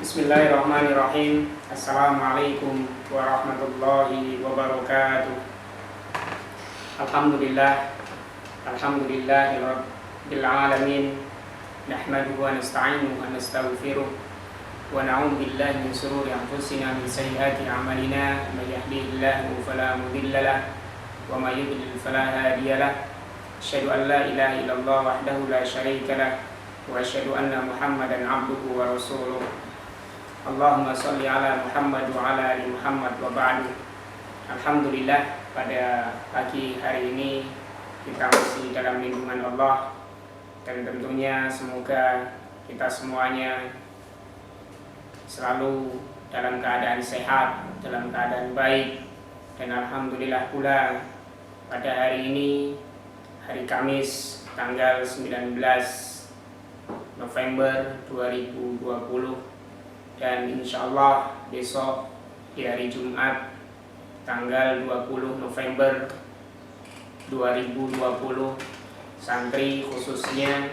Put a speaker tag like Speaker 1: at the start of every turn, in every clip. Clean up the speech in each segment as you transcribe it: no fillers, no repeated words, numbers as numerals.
Speaker 1: Bismillahirrahmanirrahim. Assalamualaikum warahmatullahi wabarakatuh. Alhamdulillah. Alhamdulillahirabbil alamin. Nahmaduhu wa nasta'inuhu wa nastaghfiruh wa na'udzu billahi min shururi anfusina min sayyiati a'malina. May yahdihillahu fala mudilla lahu wa may yudlil fala hadiya lahu. Asyhadu an la ilaha illallah wahdahu la syarika lahu wa asyhadu anna Muhammadan 'abduhu wa rasuluh. Allahumma sholli ala Muhammad wa ala ali Muhammad wa ba'du. Alhamdulillah, pada pagi hari ini kita masih dalam lindungan Allah, dan tentunya semoga kita semuanya selalu dalam keadaan sehat, dalam keadaan baik. Dan alhamdulillah pula pada hari ini, hari Kamis tanggal 19 November 2020, dan insya Allah besok di hari Jumat tanggal 20 November 2020, santri khususnya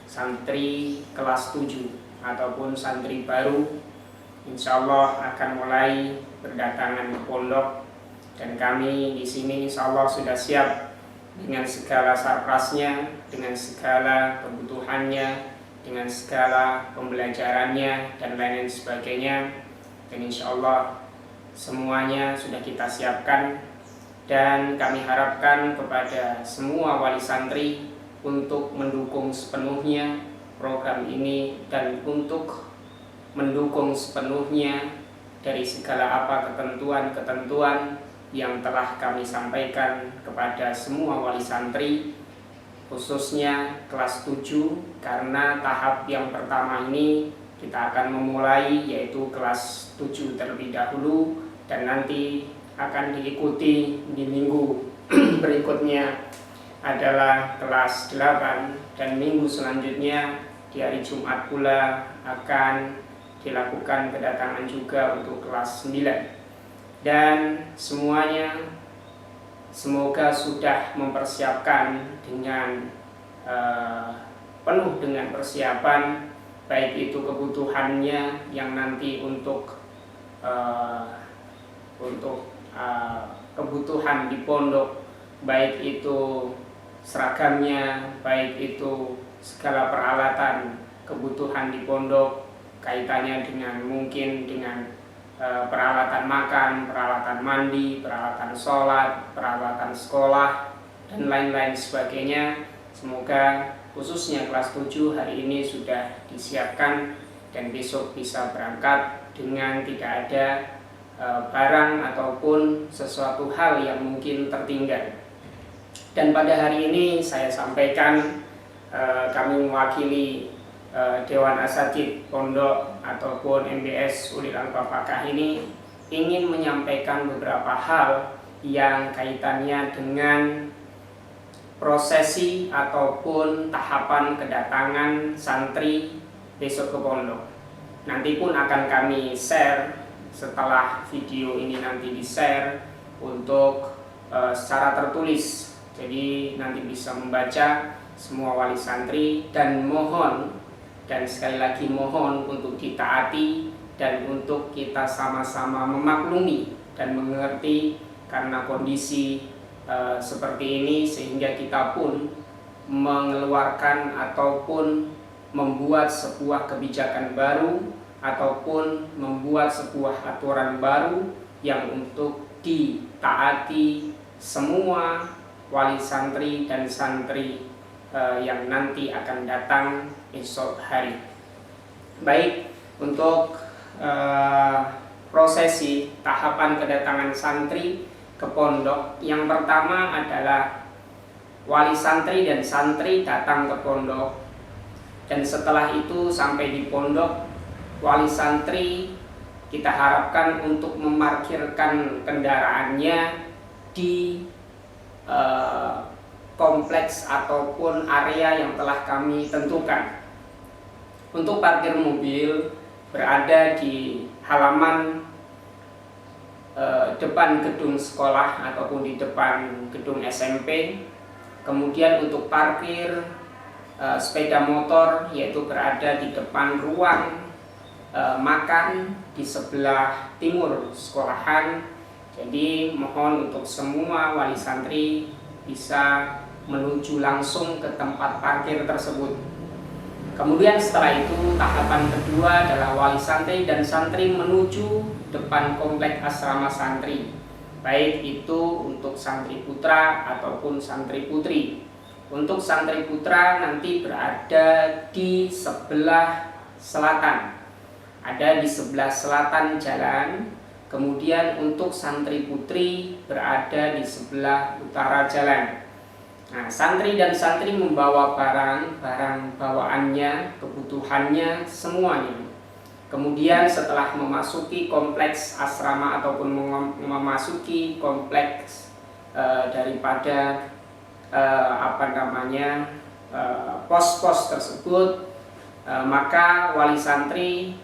Speaker 1: santri kelas 7 ataupun santri baru insya Allah akan mulai berdatangan ke pondok, dan kami di sini insya Allah sudah siap dengan segala sarprasnya, dengan segala kebutuhannya, dengan segala pembelajarannya dan lain-lain sebagainya. Dan insya Allah semuanya sudah kita siapkan, dan kami harapkan kepada semua wali santri untuk mendukung sepenuhnya program ini, dan untuk mendukung sepenuhnya dari segala apa ketentuan-ketentuan yang telah kami sampaikan kepada semua wali santri, khususnya kelas 7, karena tahap yang pertama ini kita akan memulai yaitu kelas 7 terlebih dahulu, dan nanti akan diikuti di minggu berikutnya adalah kelas 8, dan minggu selanjutnya di hari Jumat pula akan dilakukan kedatangan juga untuk kelas 9. Dan semuanya semoga sudah mempersiapkan dengan penuh dengan persiapan, baik itu kebutuhannya yang nanti untuk kebutuhan di pondok, baik itu seragamnya, baik itu segala peralatan kebutuhan di pondok, kaitannya dengan mungkin dengan peralatan makan, peralatan mandi, peralatan sholat, peralatan sekolah, dan lain-lain sebagainya. Semoga khususnya kelas 7 hari ini sudah disiapkan, dan besok bisa berangkat dengan tidak ada barang ataupun sesuatu hal yang mungkin tertinggal. Dan pada hari ini saya sampaikan, kami mewakili Dewan Asatidz Pondok ataupun MBS Ulil Albab Pakkah ini ingin menyampaikan beberapa hal yang kaitannya dengan prosesi ataupun tahapan kedatangan santri besok ke pondok. Nanti pun akan kami share setelah video ini nanti di-share untuk secara tertulis. Jadi nanti bisa membaca semua wali santri, dan mohon, dan sekali lagi mohon untuk ditaati dan untuk kita sama-sama memaklumi dan mengerti karena kondisi seperti ini, sehingga kita pun mengeluarkan ataupun membuat sebuah kebijakan baru ataupun membuat sebuah aturan baru yang untuk ditaati semua wali santri dan santri yang nanti akan datang esok hari. Baik, untuk prosesi tahapan kedatangan santri ke pondok, yang pertama adalah wali santri dan santri datang ke pondok, dan setelah itu sampai di pondok, wali santri kita harapkan untuk memarkirkan kendaraannya di kompleks ataupun area yang telah kami tentukan. Untuk parkir mobil berada di halaman depan gedung sekolah ataupun di depan gedung SMP. Kemudian untuk parkir sepeda motor yaitu berada di depan ruang makan di sebelah timur sekolahan. Jadi mohon untuk semua wali santri bisa menuju langsung ke tempat parkir tersebut. Kemudian setelah itu tahapan kedua adalah wali santri dan santri menuju depan komplek asrama santri, baik itu untuk santri putra ataupun santri putri. Untuk santri putra nanti berada di sebelah selatan, ada di sebelah selatan jalan. Kemudian untuk santri putri berada di sebelah utara jalan. Nah, santri dan santri membawa barang bawaannya, kebutuhannya semuanya. Kemudian setelah memasuki kompleks asrama ataupun memasuki kompleks daripada pos-pos tersebut, maka wali santri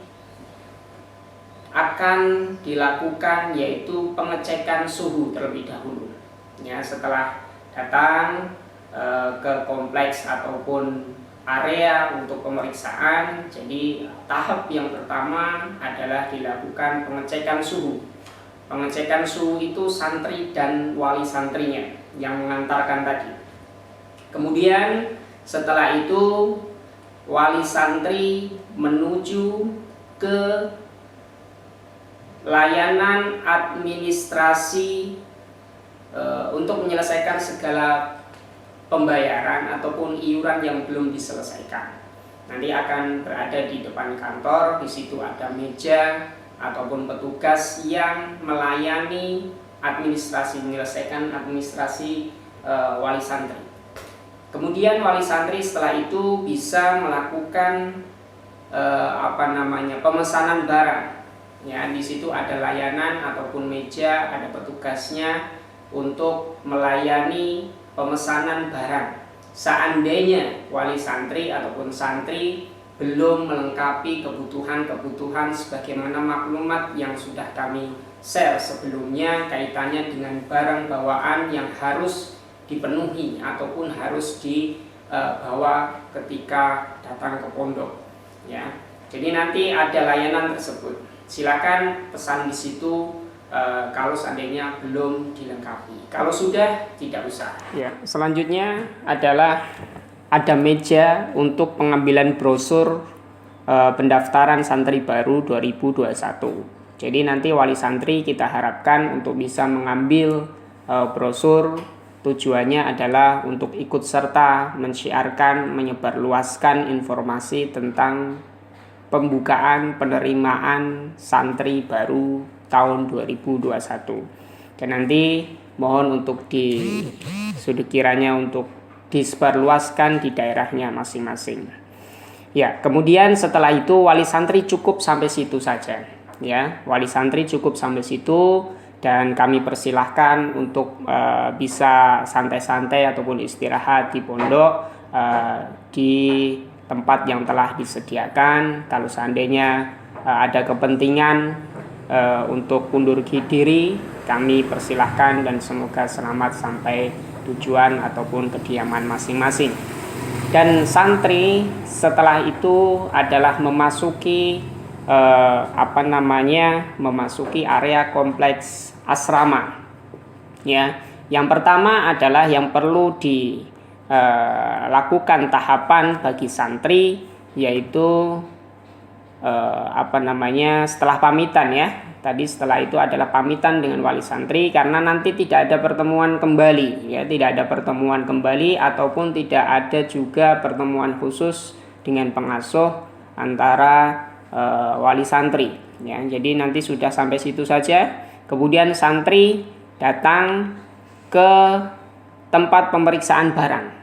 Speaker 1: akan dilakukan yaitu pengecekan suhu terlebih dahulu. Ya, setelah datang ke kompleks ataupun area untuk pemeriksaan, jadi tahap yang pertama adalah dilakukan pengecekan suhu. Pengecekan suhu itu santri dan wali santrinya yang mengantarkan tadi. Kemudian setelah itu wali santri menuju ke layanan administrasi untuk menyelesaikan segala pembayaran ataupun iuran yang belum diselesaikan. Nanti akan berada di depan kantor, di situ ada meja ataupun petugas yang melayani administrasi, menyelesaikan administrasi wali santri. Kemudian wali santri setelah itu bisa melakukan pemesanan barang. Ya, di situ ada layanan ataupun meja, ada petugasnya untuk melayani pemesanan barang. Seandainya wali santri ataupun santri belum melengkapi kebutuhan-kebutuhan sebagaimana maklumat yang sudah kami share sebelumnya kaitannya dengan barang bawaan yang harus dipenuhi ataupun harus dibawa ketika datang ke pondok. Ya, jadi nanti ada layanan tersebut. Silakan pesan di situ kalau seandainya belum dilengkapi. Kalau sudah, tidak usah. Ya, selanjutnya adalah ada meja untuk pengambilan brosur pendaftaran santri baru 2021. Jadi nanti wali santri kita harapkan untuk bisa mengambil brosur. Tujuannya adalah untuk ikut serta mensyiarkan, menyebarluaskan informasi tentang pembukaan penerimaan santri baru tahun 2021. Dan nanti mohon untuk kiranya untuk disebarluaskan di daerahnya masing-masing. Ya, kemudian setelah itu wali santri cukup sampai situ saja. Ya, wali santri cukup sampai situ dan kami persilahkan untuk bisa santai-santai ataupun istirahat di pondok di tempat yang telah disediakan. Kalau seandainya ada kepentingan untuk undur diri, kami persilahkan dan semoga selamat sampai tujuan ataupun kediaman masing-masing. Dan santri setelah itu adalah memasuki memasuki area kompleks asrama. Ya, yang pertama adalah yang perlu lakukan tahapan bagi santri yaitu setelah pamitan ya. Tadi setelah itu adalah pamitan dengan wali santri karena nanti tidak ada pertemuan kembali ya, tidak ada pertemuan kembali ataupun tidak ada juga pertemuan khusus dengan pengasuh antara wali santri ya. Jadi nanti sudah sampai situ saja. Kemudian santri datang ke tempat pemeriksaan barang.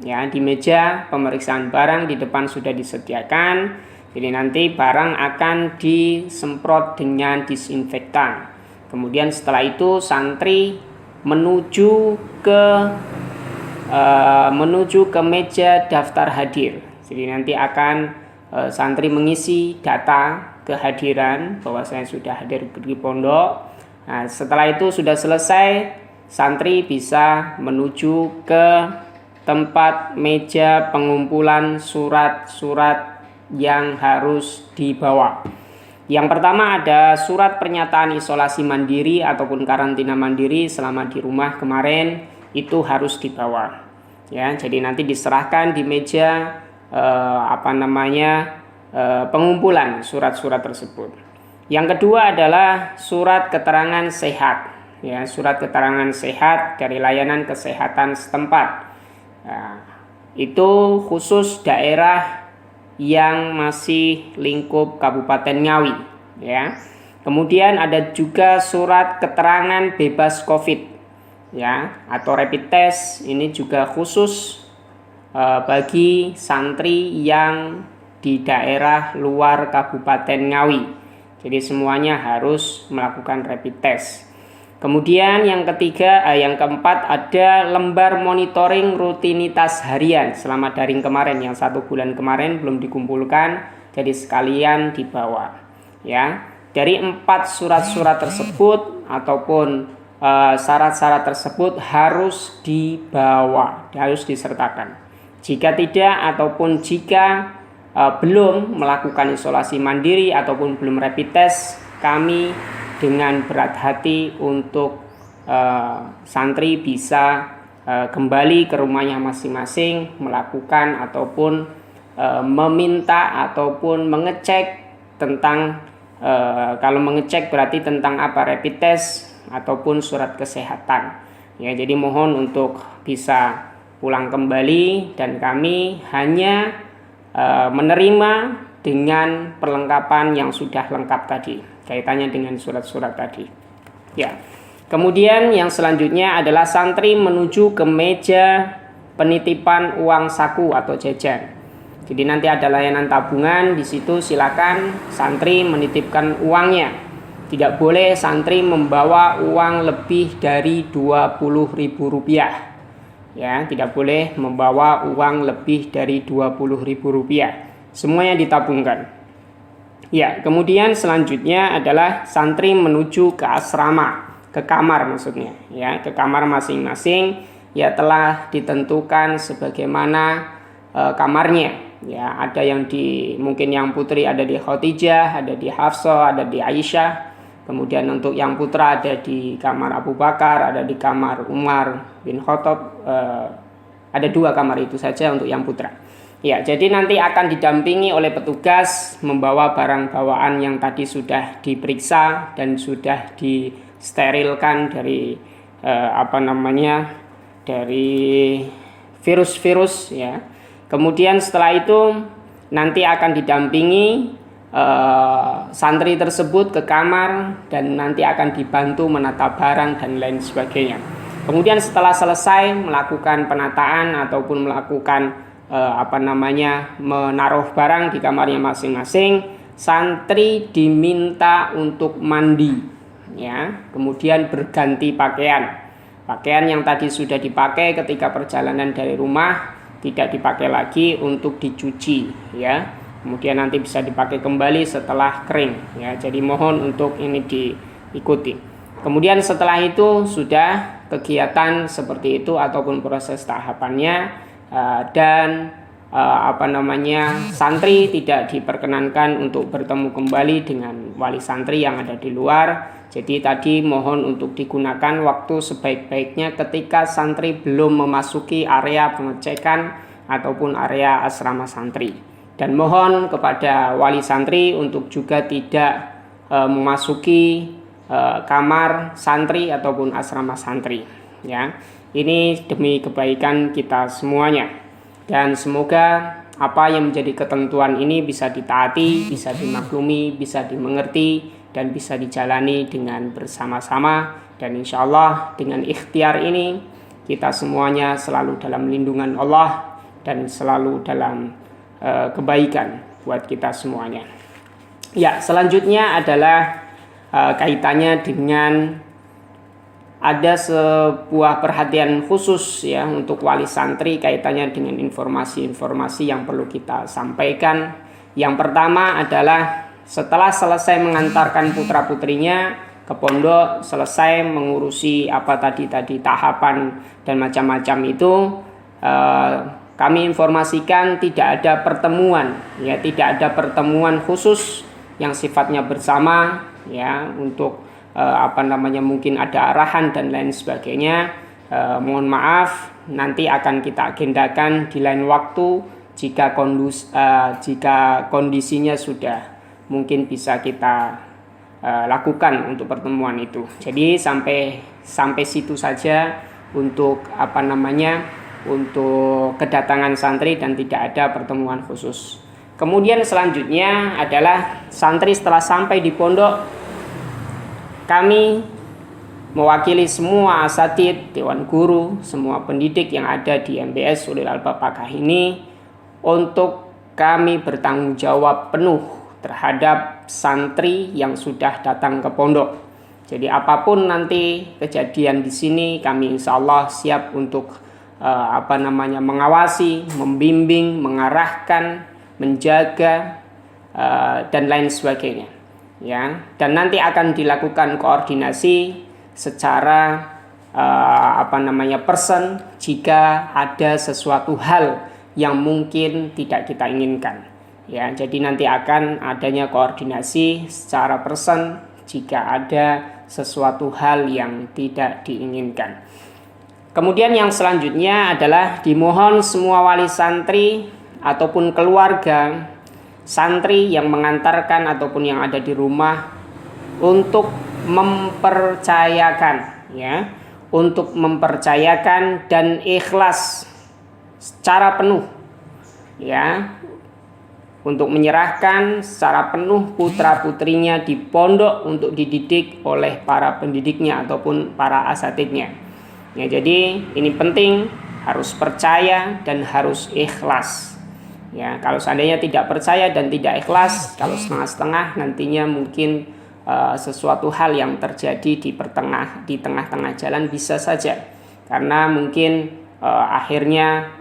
Speaker 1: Ya, di meja pemeriksaan barang di depan sudah disediakan. Jadi nanti barang akan disemprot dengan disinfektan. Kemudian setelah itu santri menuju ke meja daftar hadir. Jadi nanti akan santri mengisi data kehadiran bahwa saya sudah hadir di pondok. Nah, setelah itu sudah selesai, santri bisa menuju ke tempat meja pengumpulan surat-surat yang harus dibawa. Yang pertama ada surat pernyataan isolasi mandiri ataupun karantina mandiri selama di rumah kemarin, itu harus dibawa. Ya, jadi nanti diserahkan di meja pengumpulan surat-surat tersebut. Yang kedua adalah surat keterangan sehat. Ya, surat keterangan sehat dari layanan kesehatan setempat. Nah, itu khusus daerah yang masih lingkup Kabupaten Ngawi, ya. Kemudian ada juga surat keterangan bebas COVID, ya, atau rapid test. Ini juga khusus bagi santri yang di daerah luar Kabupaten Ngawi. Jadi semuanya harus melakukan rapid test. Kemudian yang keempat ada lembar monitoring rutinitas harian selama daring kemarin, yang 1 bulan kemarin belum dikumpulkan, jadi sekalian dibawa. Ya, dari 4 surat-surat tersebut ataupun syarat-syarat tersebut harus dibawa, harus disertakan. Jika tidak ataupun jika belum melakukan isolasi mandiri ataupun belum rapid test, kami dengan berat hati untuk santri bisa kembali ke rumahnya masing-masing, melakukan ataupun meminta ataupun mengecek tentang kalau mengecek berarti tentang apa, rapid test ataupun surat kesehatan. Ya, jadi mohon untuk bisa pulang kembali dan kami hanya menerima dengan perlengkapan yang sudah lengkap tadi, kaitannya dengan surat-surat tadi. Ya. Kemudian yang selanjutnya adalah santri menuju ke meja penitipan uang saku atau jajan. Jadi nanti ada layanan tabungan, di situ silakan santri menitipkan uangnya. Tidak boleh santri membawa uang lebih dari Rp20.000. Ya, tidak boleh membawa uang lebih dari Rp20.000. Semuanya ditabungkan. Ya, kemudian selanjutnya adalah santri menuju ke asrama, ke kamar maksudnya, ya, ke kamar masing-masing. Ya, telah ditentukan sebagaimana kamarnya. Ya, ada yang mungkin yang putri ada di Khadijah, ada di Hafsah, ada di Aisyah. Kemudian untuk yang putra ada di kamar Abu Bakar, ada di kamar Umar bin Khattab. Ada 2 kamar itu saja untuk yang putra. Ya, jadi nanti akan didampingi oleh petugas membawa barang bawaan yang tadi sudah diperiksa dan sudah disterilkan dari dari virus-virus, ya. Kemudian setelah itu nanti akan didampingi santri tersebut ke kamar dan nanti akan dibantu menata barang dan lain sebagainya. Kemudian setelah selesai melakukan penataan ataupun melakukan menaruh barang di kamarnya masing-masing, santri diminta untuk mandi, ya. Kemudian berganti pakaian yang tadi sudah dipakai ketika perjalanan dari rumah tidak dipakai lagi untuk dicuci, ya. Kemudian nanti bisa dipakai kembali setelah kering, ya. Jadi mohon untuk ini diikuti. Kemudian setelah itu sudah kegiatan seperti itu ataupun proses tahapannya. Dan santri tidak diperkenankan untuk bertemu kembali dengan wali santri yang ada di luar. Jadi tadi mohon untuk digunakan waktu sebaik-baiknya ketika santri belum memasuki area pengecekan ataupun area asrama santri. Dan mohon kepada wali santri untuk juga tidak memasuki kamar santri ataupun asrama santri, ya. Ini demi kebaikan kita semuanya. Dan semoga apa yang menjadi ketentuan ini bisa ditaati, bisa dimaklumi, bisa dimengerti, dan bisa dijalani dengan bersama-sama. Dan insya Allah dengan ikhtiar ini kita semuanya selalu dalam lindungan Allah dan selalu dalam kebaikan buat kita semuanya. Ya, selanjutnya adalah kaitannya dengan ada sebuah perhatian khusus, ya, untuk wali santri kaitannya dengan informasi-informasi yang perlu kita sampaikan. Yang pertama adalah setelah selesai mengantarkan putra-putrinya ke pondok, selesai mengurusi apa tadi tahapan dan macam-macam itu, kami informasikan tidak ada pertemuan, ya, tidak ada pertemuan khusus yang sifatnya bersama, ya, untuk mungkin ada arahan dan lain sebagainya. Mohon maaf, nanti akan kita agendakan di lain waktu jika kondisinya sudah mungkin bisa kita lakukan untuk pertemuan itu. Jadi sampai situ saja untuk untuk kedatangan santri dan tidak ada pertemuan khusus. Kemudian selanjutnya adalah santri setelah sampai di pondok, kami mewakili semua asatidz, dewan guru, semua pendidik yang ada di MBS Ulil Albab Pakkah ini untuk kami bertanggung jawab penuh terhadap santri yang sudah datang ke pondok. Jadi apapun nanti kejadian di sini, kami insya Allah siap untuk mengawasi, membimbing, mengarahkan, menjaga dan lain sebagainya. Ya, dan nanti akan dilakukan koordinasi secara person jika ada sesuatu hal yang mungkin tidak kita inginkan. Ya, jadi nanti akan adanya koordinasi secara person jika ada sesuatu hal yang tidak diinginkan. Kemudian yang selanjutnya adalah dimohon semua wali santri ataupun keluarga santri yang mengantarkan ataupun yang ada di rumah untuk mempercayakan dan ikhlas secara penuh, ya, untuk menyerahkan secara penuh putra-putrinya di pondok untuk dididik oleh para pendidiknya ataupun para asatidnya. Ya, jadi ini penting, harus percaya dan harus ikhlas. Ya, kalau seandainya tidak percaya dan tidak ikhlas, kalau setengah-setengah, nantinya mungkin sesuatu hal yang terjadi di tengah-tengah jalan bisa saja, karena mungkin akhirnya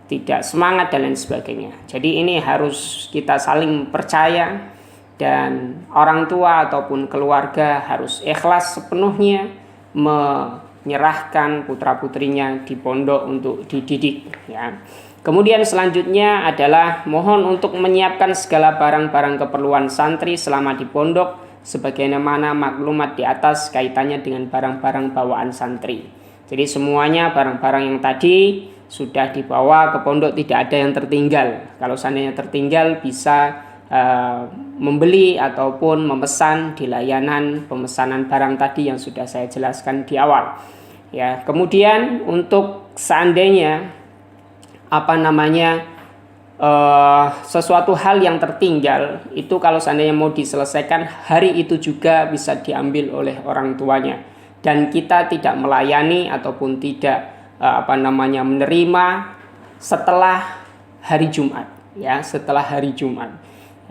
Speaker 1: tidak semangat dan lain sebagainya. Jadi ini harus kita saling percaya, dan orang tua ataupun keluarga harus ikhlas sepenuhnya menyerahkan putra-putrinya di pondok untuk dididik, ya. Kemudian selanjutnya adalah mohon untuk menyiapkan segala barang-barang keperluan santri selama di pondok sebagaimana maklumat di atas kaitannya dengan barang-barang bawaan santri. Jadi semuanya barang-barang yang tadi sudah dibawa ke pondok, tidak ada yang tertinggal. Kalau seandainya tertinggal bisa membeli ataupun memesan di layanan pemesanan barang tadi yang sudah saya jelaskan di awal. Ya, kemudian untuk seandainya sesuatu hal yang tertinggal itu, kalau seandainya mau diselesaikan hari itu juga bisa diambil oleh orang tuanya, dan kita tidak melayani ataupun tidak menerima setelah hari Jumat, ya, setelah hari Jumat.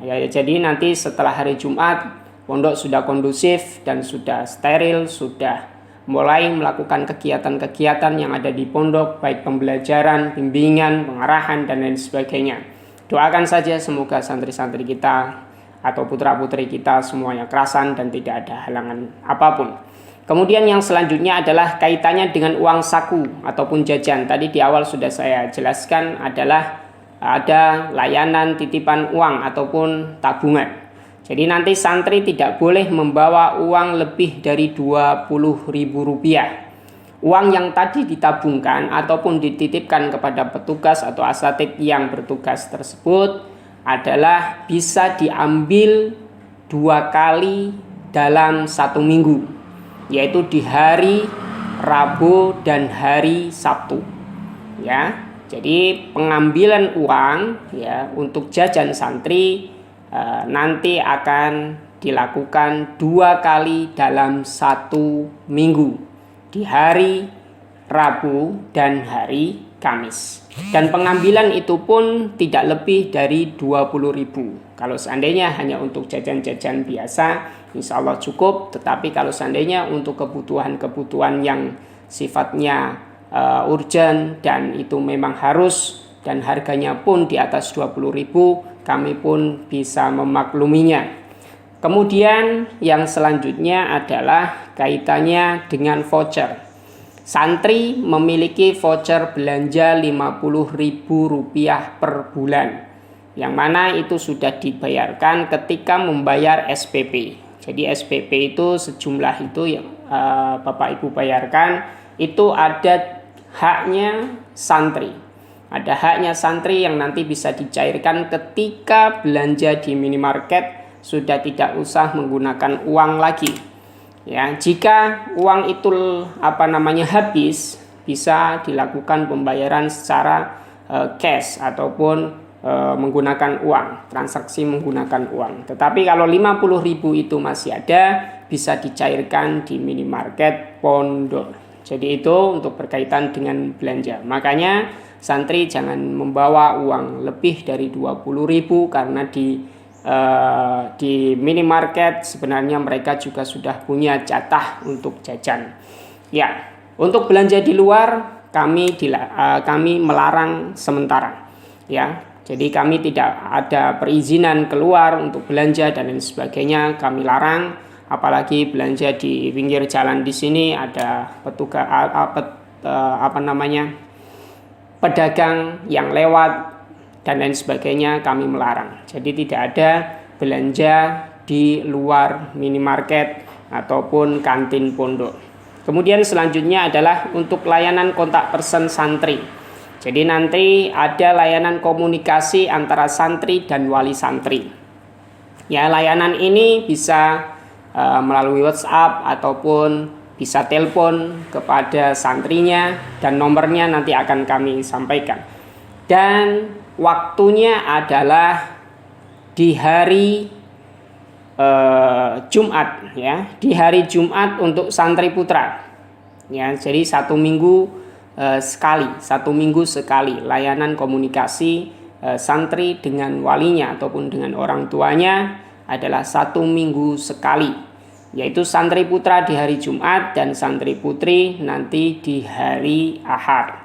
Speaker 1: Ya, jadi nanti setelah hari Jumat pondok sudah kondusif dan sudah steril, sudah mulai melakukan kegiatan-kegiatan yang ada di pondok, baik pembelajaran, bimbingan, pengarahan, dan lain sebagainya. Doakan saja semoga santri-santri kita atau putra-putri kita semuanya kerasan dan tidak ada halangan apapun. Kemudian yang selanjutnya adalah kaitannya dengan uang saku ataupun jajan. Tadi di awal sudah saya jelaskan adalah ada layanan titipan uang ataupun tabungan. Jadi nanti santri tidak boleh membawa uang lebih dari Rp20.000. Uang yang tadi ditabungkan ataupun dititipkan kepada petugas atau asatidz yang bertugas tersebut adalah bisa diambil 2 kali dalam 1 minggu, yaitu di hari Rabu dan hari Sabtu. Ya, jadi pengambilan uang, ya, untuk jajan santri nanti akan dilakukan 2 kali dalam 1 minggu, di hari Rabu dan hari Kamis. Dan pengambilan itu pun tidak lebih dari 20.000. Kalau seandainya hanya untuk jajan-jajan biasa, insya Allah cukup. Tetapi kalau seandainya untuk kebutuhan-kebutuhan yang sifatnya urgent dan itu memang harus, dan harganya pun di atas 20.000, kami pun bisa memakluminya. Kemudian yang selanjutnya adalah kaitannya dengan voucher. Santri memiliki voucher belanja Rp50.000 per bulan. yang mana itu sudah dibayarkan ketika membayar SPP. Jadi SPP itu sejumlah itu yang Bapak Ibu bayarkan, itu ada haknya santri. Ada haknya santri yang nanti bisa dicairkan ketika belanja di minimarket, sudah tidak usah menggunakan uang lagi. Ya, jika uang itu habis, bisa dilakukan pembayaran secara cash ataupun menggunakan uang, transaksi menggunakan uang. Tetapi kalau 50.000 itu masih ada, bisa dicairkan di minimarket pondok. Jadi itu untuk berkaitan dengan belanja. Makanya santri jangan membawa uang lebih dari 20.000, karena di minimarket sebenarnya mereka juga sudah punya jatah untuk jajan. Ya, untuk belanja di luar kami melarang sementara. Ya, jadi kami tidak ada perizinan keluar untuk belanja dan lain sebagainya, kami larang. Apalagi belanja di pinggir jalan di sini ada petugas pedagang yang lewat dan lain sebagainya, kami melarang. Jadi tidak ada belanja di luar minimarket ataupun kantin pondok. Kemudian selanjutnya adalah untuk layanan kontak person santri. Jadi nanti ada layanan komunikasi antara santri dan wali santri. Ya, layanan ini bisa melalui WhatsApp ataupun bisa telepon kepada santrinya, dan nomornya nanti akan kami sampaikan. Dan waktunya adalah di hari Jumat, ya, di hari Jumat untuk santri putra. Ya, jadi satu minggu sekali layanan komunikasi santri dengan walinya ataupun dengan orang tuanya adalah 1 minggu sekali, yaitu santri putra di hari Jumat dan santri putri nanti di hari Ahad.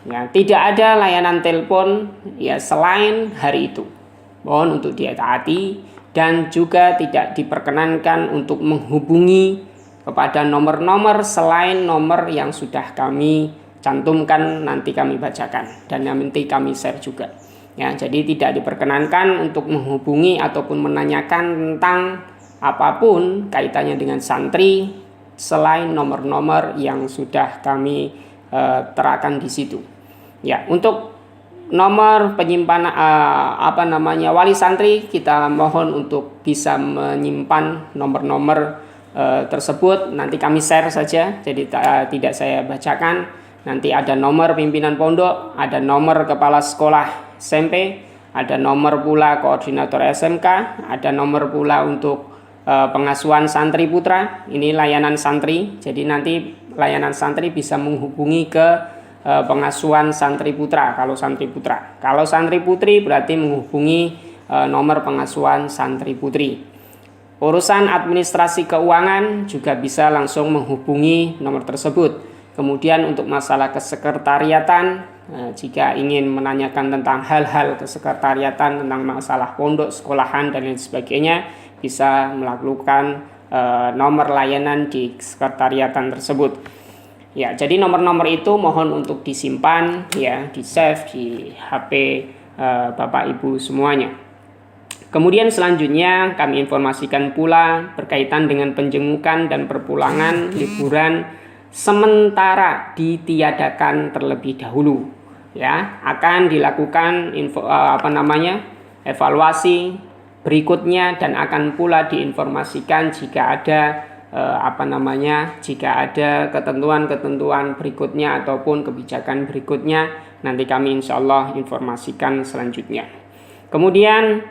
Speaker 1: Ya, tidak ada layanan telepon ya selain hari itu. Mohon untuk ditaati, dan juga tidak diperkenankan untuk menghubungi kepada nomor-nomor selain nomor yang sudah kami cantumkan, nanti kami bacakan dan nanti kami share juga. Ya, jadi tidak diperkenankan untuk menghubungi ataupun menanyakan tentang apapun kaitannya dengan santri selain nomor-nomor yang sudah kami terapkan di situ. Ya, untuk nomor penyimpanan wali santri, kita mohon untuk bisa menyimpan nomor-nomor tersebut, nanti kami share saja, jadi tidak saya bacakan. Nanti ada nomor pimpinan pondok, ada nomor kepala sekolah SMP, ada nomor pula koordinator SMK, ada nomor pula untuk pengasuhan santri putra. Ini layanan santri, jadi nanti layanan santri bisa menghubungi ke pengasuhan santri putra kalau santri putra. Kalau santri putri berarti menghubungi nomor pengasuhan santri putri. Urusan administrasi keuangan juga bisa langsung menghubungi nomor tersebut. Kemudian untuk masalah kesekretariatan, jika ingin menanyakan tentang hal-hal kesekretariatan, tentang masalah pondok, sekolahan dan lain sebagainya, bisa melakukan nomor layanan di sekretariatan tersebut. Ya, jadi nomor-nomor itu mohon untuk disimpan, ya, di save di HP Bapak Ibu semuanya. Kemudian selanjutnya kami informasikan pula berkaitan dengan penjengukan dan perpulangan liburan sementara ditiadakan terlebih dahulu. Ya, akan dilakukan evaluasi berikutnya, dan akan pula diinformasikan jika ada jika ada ketentuan-ketentuan berikutnya ataupun kebijakan berikutnya, nanti kami insya Allah informasikan selanjutnya. Kemudian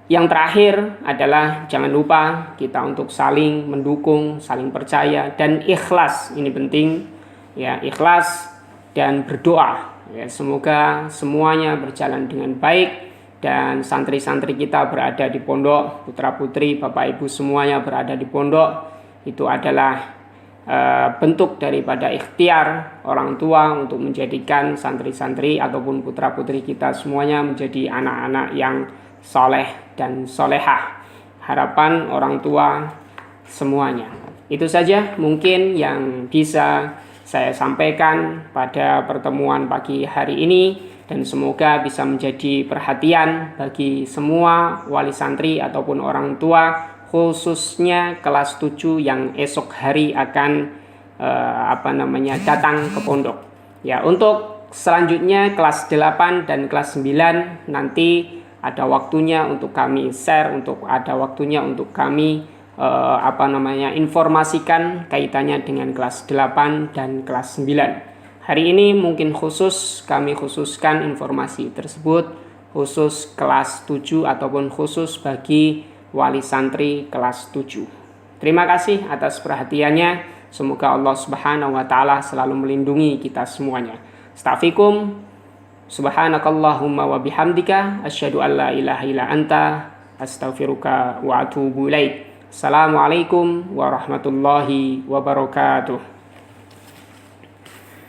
Speaker 1: yang terakhir adalah jangan lupa kita untuk saling mendukung, saling percaya, dan ikhlas. Ini penting, ya, ikhlas dan berdoa. Ya, semoga semuanya berjalan dengan baik dan santri-santri kita berada di pondok, putra-putri, Bapak Ibu semuanya berada di pondok. Itu adalah bentuk daripada ikhtiar orang tua untuk menjadikan santri-santri ataupun putra-putri kita semuanya menjadi anak-anak yang soleh dan solehah. Harapan orang tua semuanya. Itu saja mungkin yang bisa saya sampaikan pada pertemuan pagi hari ini. dan semoga bisa menjadi perhatian bagi semua wali santri ataupun orang tua, khususnya kelas 7 yang esok hari akan datang ke pondok. Ya, untuk selanjutnya kelas 8 dan kelas 9 nanti ada waktunya untuk kami share, ada waktunya untuk kami informasikan kaitannya dengan kelas 8 dan kelas 9. Hari ini mungkin kami khususkan informasi tersebut khusus kelas 7 ataupun khusus bagi wali santri kelas 7. Terima kasih atas perhatiannya. Semoga Allah Subhanahu wa taala selalu melindungi kita semuanya. Astaghfirukum. Subhanakallahumma wa bihamdika asyhadu an la ilaha illa anta astaghfiruka wa atubu ilaik. Assalamualaikum warahmatullahi wabarakatuh.